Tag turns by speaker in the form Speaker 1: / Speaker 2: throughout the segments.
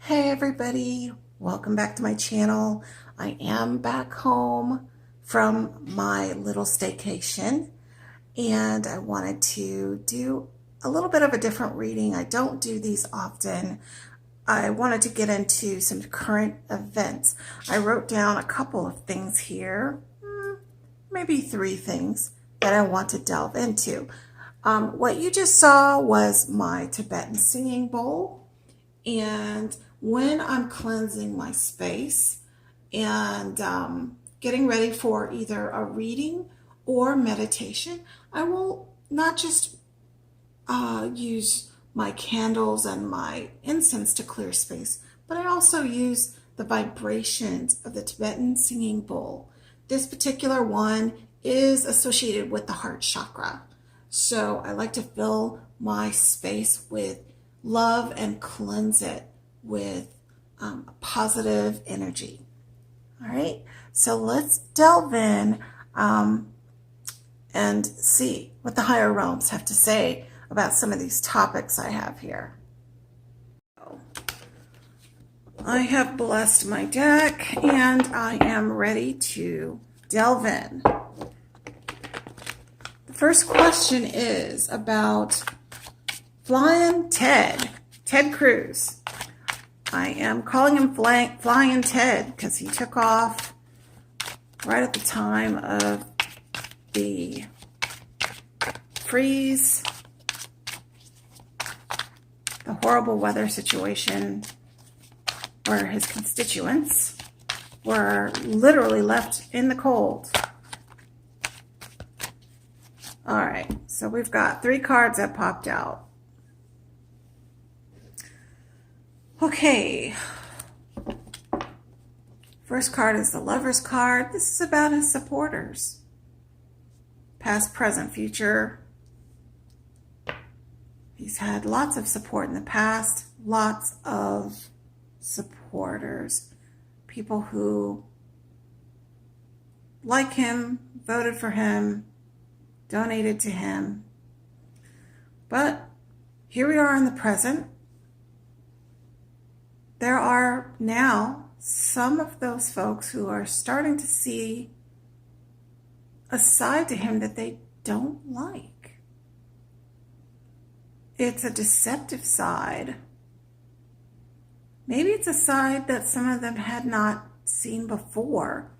Speaker 1: Hey everybody, welcome back to my channel. I am back home from my little staycation and I wanted to do a little bit of a different reading. I don't do these often. I wanted to get into some current events. I wrote down a couple of things here, maybe 3 things that I want to delve into. What you just saw was my Tibetan singing bowl, and when I'm cleansing my space and getting ready for either a reading or meditation, I will not just use my candles and my incense to clear space, but I also use the vibrations of the Tibetan singing bowl. This particular one is associated with the heart chakra. So I like to fill my space with love and cleanse it with positive energy. All right, so let's delve in and see what the higher realms have to say about some of these topics I have here. I have blessed my deck and I am ready to delve in. The first question is about Flyin' Ted Cruz. I am calling him Flyin' Ted because he took off right at the time of the freeze, the horrible weather situation where his constituents were literally left in the cold. All right, so we've got 3 cards that popped out. Okay, first card is the Lover's card. This is about his supporters. Past, present, future. He's had lots of support in the past, lots of supporters, people who like him, voted for him, donated to him. But here we are in the present. There are now some of those folks who are starting to see a side to him that they don't like. It's a deceptive side. Maybe it's a side that some of them had not seen before,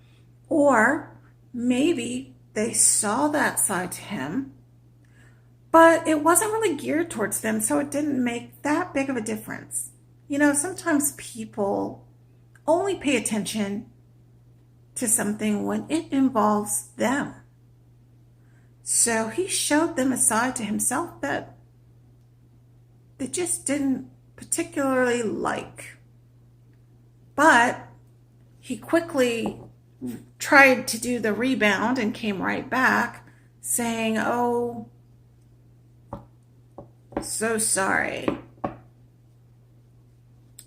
Speaker 1: or maybe they saw that side to him, but it wasn't really geared towards them, so it didn't make that big of a difference. You know, sometimes people only pay attention to something when it involves them. So he showed them a side to himself that they just didn't particularly like. But he quickly tried to do the rebound and came right back saying, "Oh, so sorry.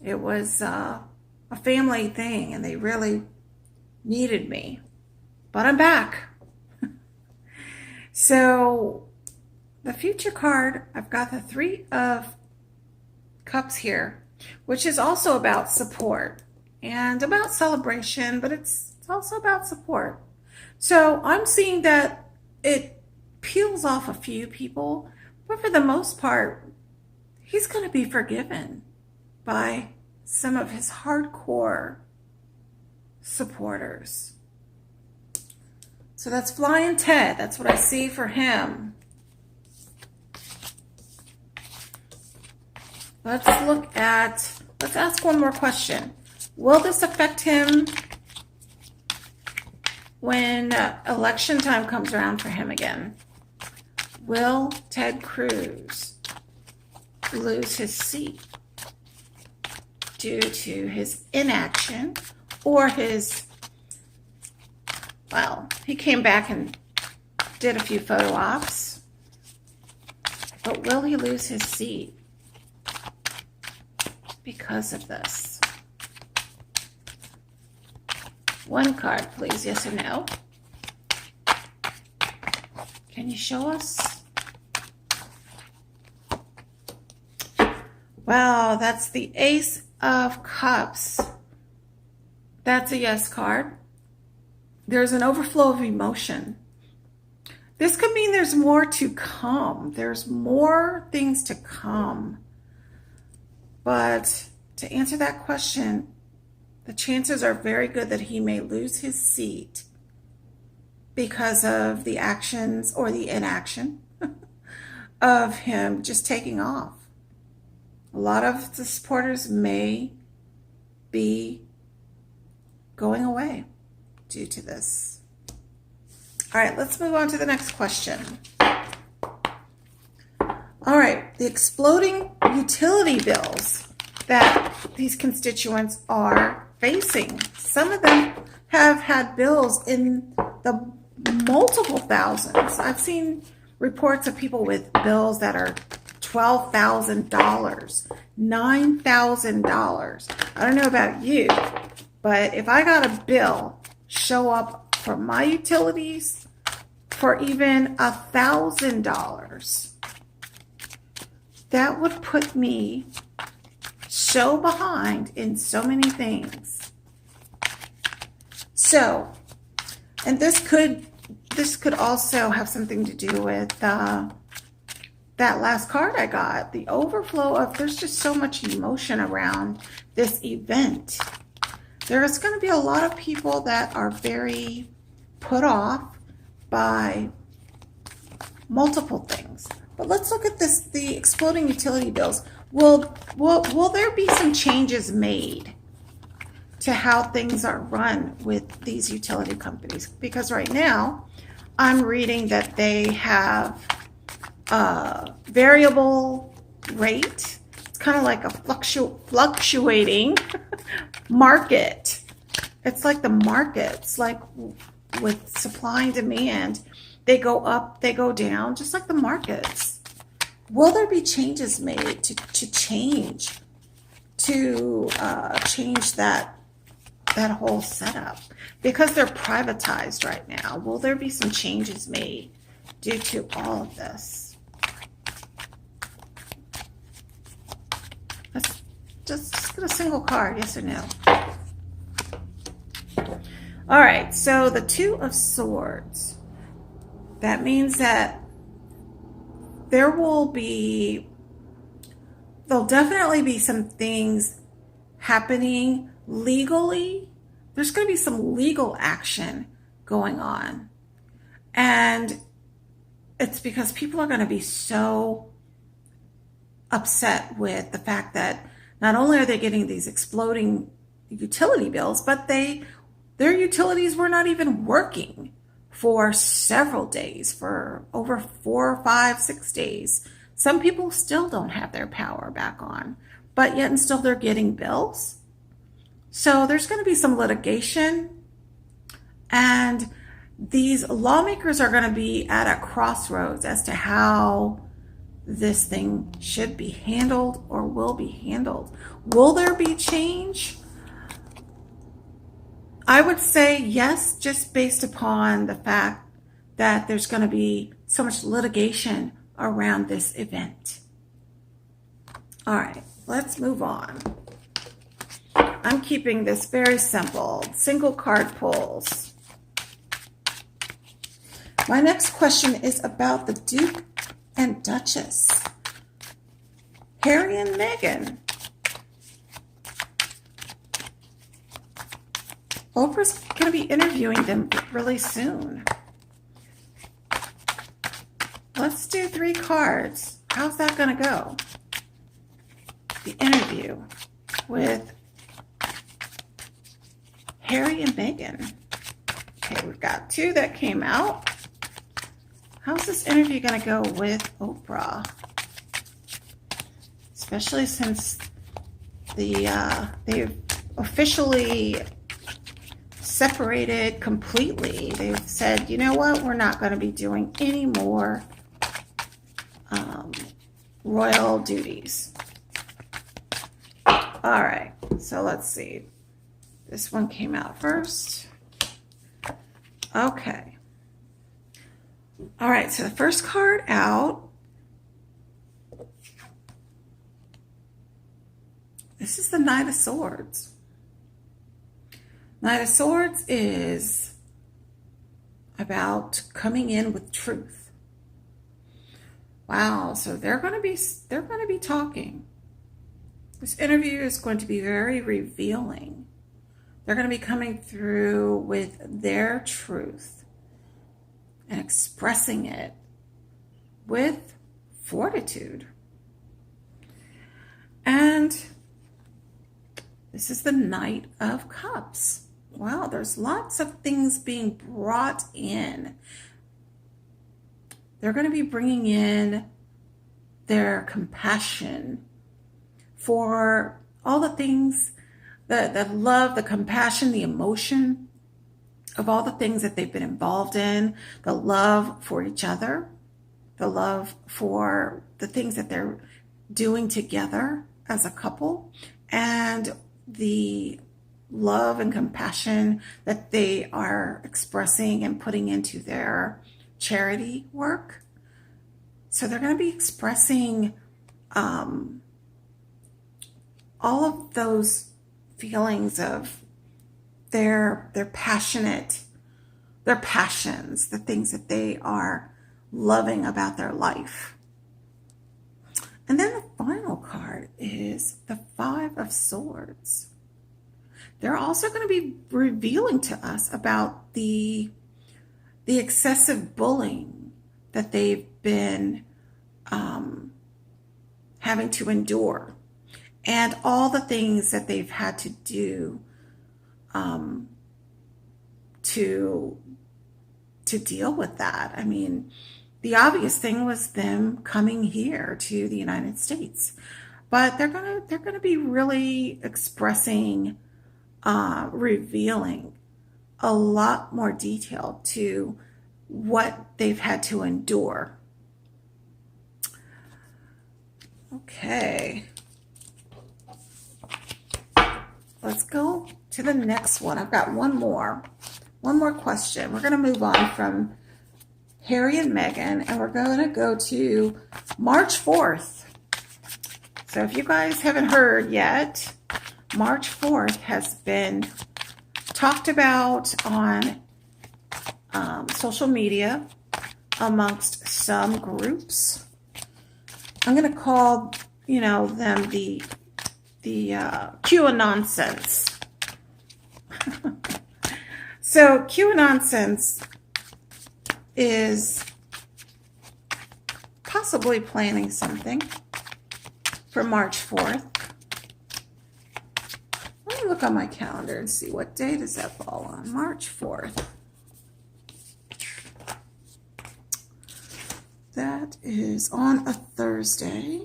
Speaker 1: It was a family thing and they really needed me, but I'm back." So the future card, I've got the 3 of Cups here, which is also about support and about celebration, but it's also about support. So I'm seeing that it peels off a few people, but for the most part, he's going to be forgiven by some of his hardcore supporters. So that's Flyin' Ted. That's what I see for him. Let's ask one more question. Will this affect him when election time comes around for him again? Will Ted Cruz lose his seat due to his inaction or his, well, he came back and did a few photo ops, but will he lose his seat because of this? One card, please, yes or no. Can you show us? Wow, that's the Ace of Cups, that's a yes card. There's an overflow of emotion. This could mean there's more to come. There's more things to come. But to answer that question, the chances are very good that he may lose his seat because of the actions or the inaction of him just taking off. A lot of the supporters may be going away due to this. All right, let's move on to the next question. All right, the exploding utility bills that these constituents are facing. Some of them have had bills in the multiple thousands. I've seen reports of people with bills that are $12,000, $9,000. I don't know about you, but if I got a bill show up for my utilities for even $1,000, that would put me so behind in so many things. So, and this could also have something to do with that last card I got, the overflow of, there's just so much emotion around this event. There's going to be a lot of people that are very put off by multiple things. But let's look at this, the exploding utility bills. Will there be some changes made to how things are run with these utility companies? Because right now, I'm reading that they have a variable rate. It's kind of like a fluctuating market. It's like the markets, like with supply and demand. They go up, they go down, just like the markets. Will there be changes made to change that whole setup? Because they're privatized right now, will there be some changes made due to all of this? Let's just get a single card, yes or no. All right, so the Two of Swords. That means that there'll definitely be some things happening legally. There's going to be some legal action going on. And it's because people are going to be so upset with the fact that not only are they getting these exploding utility bills, but their utilities were not even working for several days, for over 4, 5, 6 days. Some people still don't have their power back on, but yet and still they're getting bills. So there's going to be some litigation, and these lawmakers are going to be at a crossroads as to how this thing should be handled or will be handled. Will there be change? I would say yes, just based upon the fact that there's going to be so much litigation around this event. All right, let's move on. I'm keeping this very simple, single card pulls. My next question is about the Duke and Duchess, Harry and Meghan. Oprah's going to be interviewing them really soon. Let's do 3 cards. How's that going to go? The interview with Harry and Meghan. Okay, we've got 2 that came out. How's this interview going to go with Oprah? Especially since they've officially separated completely. They've said, you know what, we're not going to be doing any more royal duties. All right, so let's see. This one came out first. Okay. All right, so the first card out this is the Knight of Swords. Knight of Swords is about coming in with truth. Wow, so they're going to be talking. This interview is going to be very revealing. They're going to be coming through with their truth and expressing it with fortitude. And this is the Knight of Cups. Wow, there's lots of things being brought in. They're going to be bringing in their compassion for all the things, the love, the compassion, the emotion of all the things that they've been involved in, the love for each other, the love for the things that they're doing together as a couple, and the love and compassion that they are expressing and putting into their charity work. So they're going to be expressing all of those feelings of their passions, the things that they are loving about their life. And then the final card is the Five of Swords. They're also going to be revealing to us about the excessive bullying that they've been having to endure, and all the things that they've had to do to deal with that. I mean, the obvious thing was them coming here to the United States, but they're gonna be really expressing, revealing a lot more detail to what they've had to endure. Okay, let's go to the next one. I've got one more question. We're going to move on from Harry and Meghan, and we're going to go to March 4th. So if you guys haven't heard yet, March 4th has been talked about on social media amongst some groups. I'm going to call, them the QAnon-sense. So QAnon-sense is possibly planning something for March 4th. Let me look on my calendar and see what day does that fall on. March 4th. That is on a Thursday.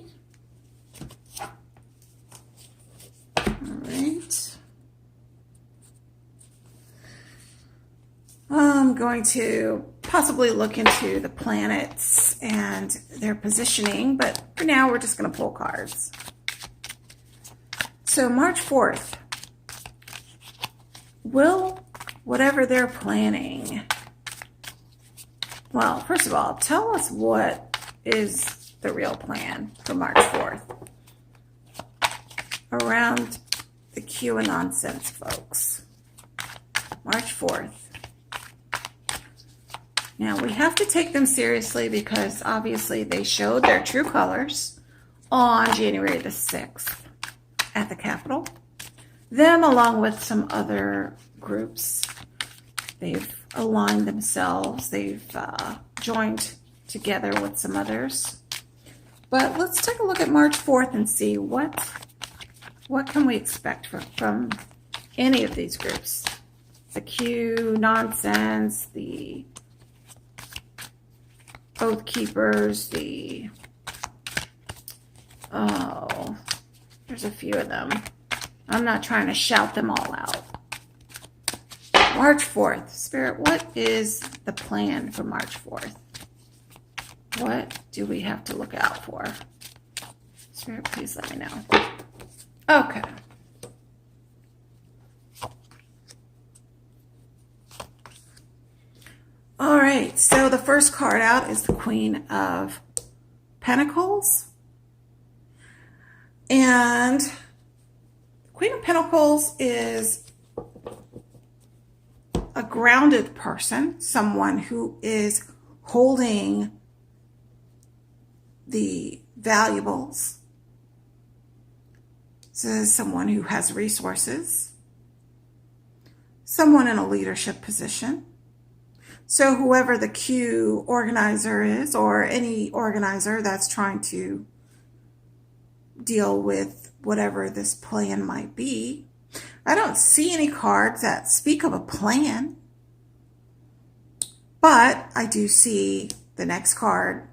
Speaker 1: All right. I'm going to possibly look into the planets and their positioning, but for now we're just going to pull cards. So March 4th, will whatever they're planning, well, first of all, tell us what is the real plan for March 4th around the QAnon-sense folks. March 4th. Now, we have to take them seriously because obviously they showed their true colors on January the 6th at the Capitol. Them, along with some other groups, they've aligned themselves. They've joined together with some others. But let's take a look at March 4th and see what can we expect from any of these groups. The QAnonsense, the Oath Keepers, there's a few of them. I'm not trying to shout them all out. March 4th. Spirit, what is the plan for March 4th? What do we have to look out for? Spirit, please let me know. Okay. All right, so the first card out is the Queen of Pentacles. And Queen of Pentacles is a grounded person, someone who is holding the valuables. This is someone who has resources, someone in a leadership position. So whoever the Q organizer is, or any organizer that's trying to deal with whatever this plan might be, I don't see any cards that speak of a plan, but I do see the next card,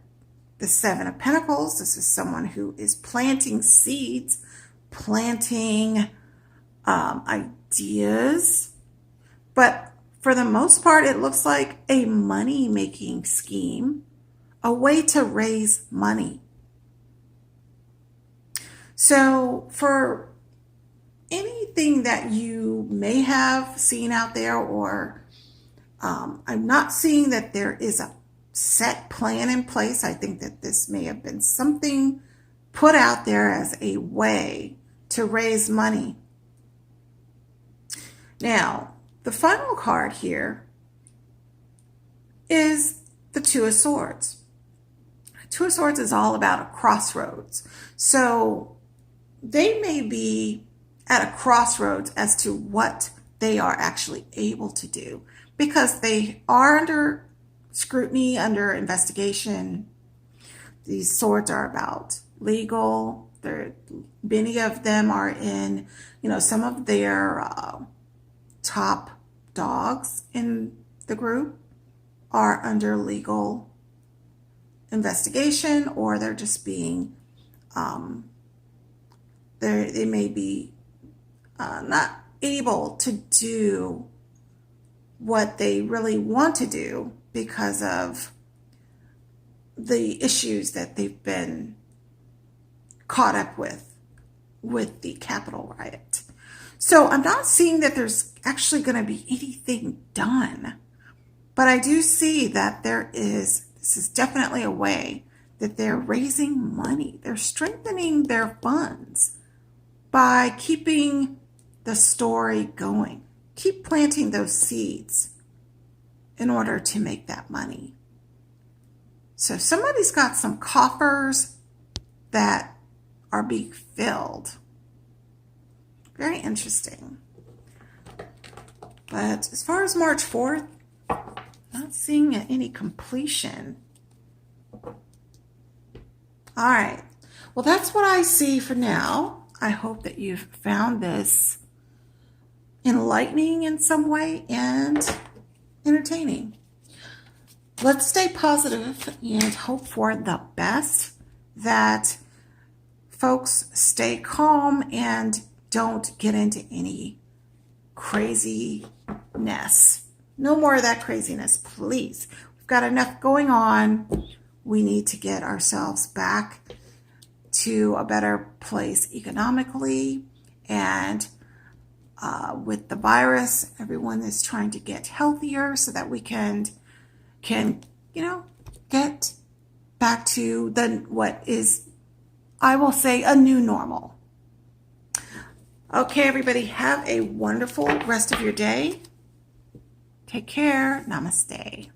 Speaker 1: the Seven of Pentacles. This is someone who is planting seeds, planting ideas, but for the most part, it looks like a money-making scheme, a way to raise money. So for anything that you may have seen out there, or I'm not seeing that there is a set plan in place. I think that this may have been something put out there as a way to raise money. Now, the final card here is the Two of Swords. Two of Swords is all about a crossroads. So they may be at a crossroads as to what they are actually able to do, because they are under scrutiny, under investigation. These swords are about legal. Many of them are in, some of their top dogs in the group are under legal investigation, or they're just being, they may be not able to do what they really want to do because of the issues that they've been caught up with the Capitol riot. So I'm not seeing that there's actually going to be anything done, but I do see that this is definitely a way that they're raising money. They're strengthening their funds by keeping the story going. Keep planting those seeds in order to make that money. So somebody's got some coffers that are being filled. Very interesting. But as far as March 4th, not seeing any completion. All right. Well, that's what I see for now. I hope that you've found this enlightening in some way and entertaining. Let's stay positive and hope for the best, that folks stay calm and don't get into any craziness. No more of that craziness, please. We've got enough going on. We need to get ourselves back to a better place economically, and with the virus, everyone is trying to get healthier so that we can get back to what is, I will say, a new normal. Okay, everybody, have a wonderful rest of your day. Take care. Namaste.